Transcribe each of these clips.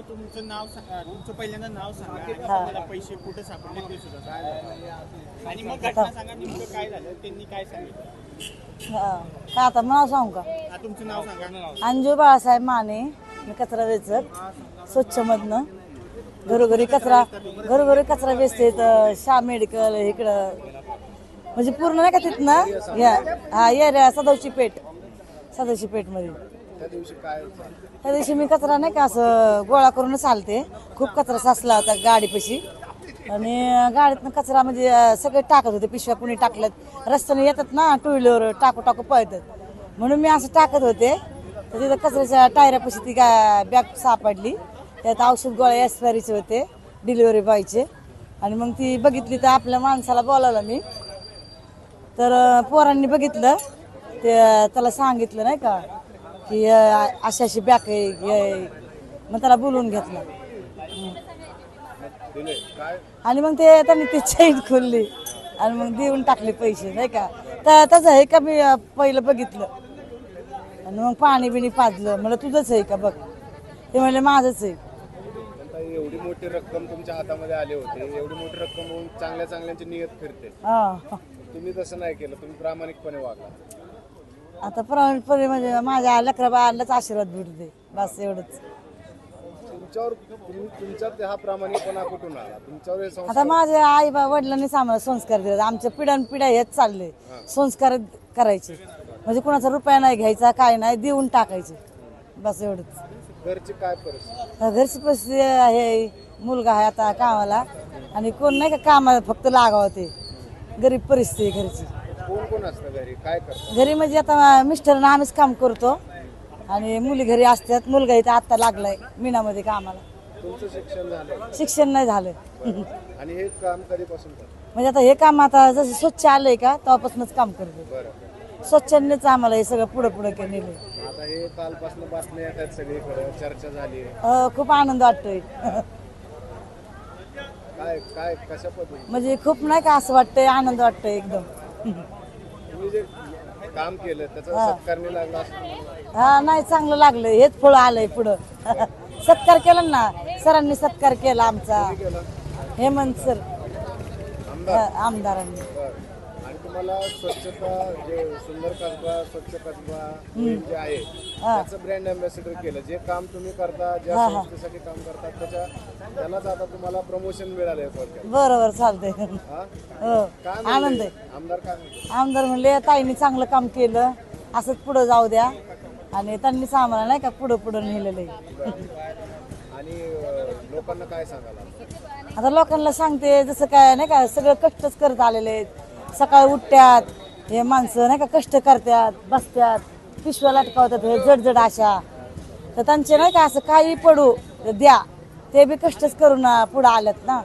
तुमचं नाव सांगा, तुमचं पहिल्यांदा नाव सांगा आणि तुम्हाला पैसे कुठे सापडले ते सुद्धा आणि मग घटना सांगा नेमकं काय झालं, त्यांनी काय सांगितलं. का आता नाव सांगू का? तुमचं नाव सांगा. अंजू बाळासाहेब माने, मी कचरा वेचक स्वच्छ मधनं घरोघरी कचरा वेचते. शाह मेडिकल इकडं म्हणजे पूर्ण नाही का तिथनं हा एरिया सदावची पेठ मध्ये. त्या दिवशी मी कचरा नाही का असं गोळा करूनच आलते. खूप कचरा साचला होता गाडीपाशी आणि गाडीतनं कचरा म्हणजे सगळे टाकत होते. पिशव्या कुणी टाकल्यात, रस्त्याने येतात ना टू व्हीलर टाकू पळतात, म्हणून मी असं टाकत होते. तर तिथं कचऱ्याच्या टायरापाशी ती बॅग सापडली. त्यात औषध गोळ्या एक्सपायरीचे होते, डिलिव्हरी बॉयचे. आणि मग ती बघितली तर आपल्या माणसाला बोलावलं मी. तर पोरांनी बघितलं, त्याला सांगितलं नाही का की अशी बॅग आहे, मग त्याला बोलवून घेतलं. आणि मग त्यांनी ती चैन खोलली आणि मग देऊन टाकले पैसे नाही का. तर तसं आहे का, मी पहिलं बघितलं आणि मग पाणी बिणी पाजलं. म्हणलं तुझंच आहे का बघ, ते म्हणले माझंच आहे. एवढी मोठी रक्कम तुमच्या हातामध्ये आली होती, एवढी मोठी रक्कम होऊन चांगल्याची नियत फिरते. तुम्ही तसं नाही केलं, तुम्ही प्रामाणिकपणे वागला. आता प्रामाणिकपणे म्हणजे माझ्या लेकरा बाळालाच आशीर्वाद भेटते, बस एवढंच. तुमच्यात हा प्रामाणिकपणा कुठून आला? तुमच्यावर आता माझ्या आई वडिलांनीच आम्हाला संस्कार दिले. आमच्या पिढ्यानपिढ्या हेच चालले, संस्कार करायचे म्हणजे कुणाचा रुपया नाही घ्यायचा, काय नाही, देऊन टाकायचे, बस एवढंच. घरची काय परिस्थिती? घरची परिस्थिती आहे, मुलगा आहे आता कामाला आणि कोण नाही का कामाला फक्त लागावं, ते गरीब परिस्थिती घरची. कोण कोण असतं घरी, काय करतात घरी? म्हणजे आता मिस्टरना आम्हीच काम करतो आणि मुली घरी असतात. मुलगा इथं आता लागलाय मीनामध्ये कामाला. तुमचं शिक्षण झालं? शिक्षण नाही झालं. आणि हे काम कधीपासून करता? म्हणजे आता हे काम आता जसं स्वच्छ आलंय का तेव्हापासूनच काम करतो. बरं. स्वच्छांनीच आम्हाला हे सगळं पुढे केलेलं. आता हे कालपासून बातम्या येतात, सगळीकडे चर्चा झाली. खूप आनंद वाटतोय. काय काय कशा पद्धती म्हणजे खूप नाही का असं वाटतंय, आनंद वाटतोय एकदम. तुम्ही जे काम केलं त्याचा सत्कार नाही लागला असं? हा नाही, चांगलं लागलं, हेच फळ आलंय पुढं. सत्कार केला ना सरांनी, सत्कार केला आमचा हेमंत सर आमदारांनी. आणि तुम्हाला स्वच्छता, जे सुंदर कसबा, स्वच्छ कसबा जे आहे त्याचं ब्रँड अँबॅसेडर केलं. जे काम तुम्ही करता, ज्या संस्थेसाठी काम करता, त्यालाच आता तुम्हाला प्रमोशन मिळालंय. बरोबर, चालतंय. आनंद आहे. आमदार काय म्हणतो? आमदार म्हणले ताईंनी चांगलं काम केलं, असंच पुढे जाऊ द्या. आणि त्यांनीच आम्हाला नाही का पुढे नेलेलं आहे. आणि लोकांना काय सांगायला? आता लोकांना सांगते, जसं काय नाही का सगळं कष्टच करत आलेले आहेत. सकाळी उठत्यात हे माणसं नाही का, कष्ट करतात, बसत्यात, पिशव्या लटकावतात हे जडजड अशा. तर त्यांचे नाही का असं काही पडू द्या, ते बी कष्टच करून पुढे आलेत ना.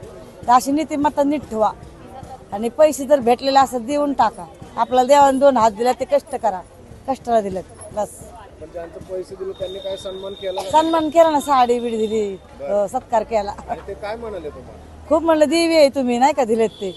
तर अशी नीतिमत्ता नीट ठेवा आणि पैसे जर भेटलेले असं देऊन टाका. आपल्याला देवाने 2 हात दिला, ते कष्ट करा, कष्टाला दिलेत बस. ज्यांचं पैसे दिले त्यांनी काय सन्मान केला? सन्मान केला ना, साडी बिडी दिली, सत्कार केला. आणि ते काय म्हणाले तुम्हाला? खूप म्हणलं देवी आहे तुम्ही, नाही का दिलेत ते.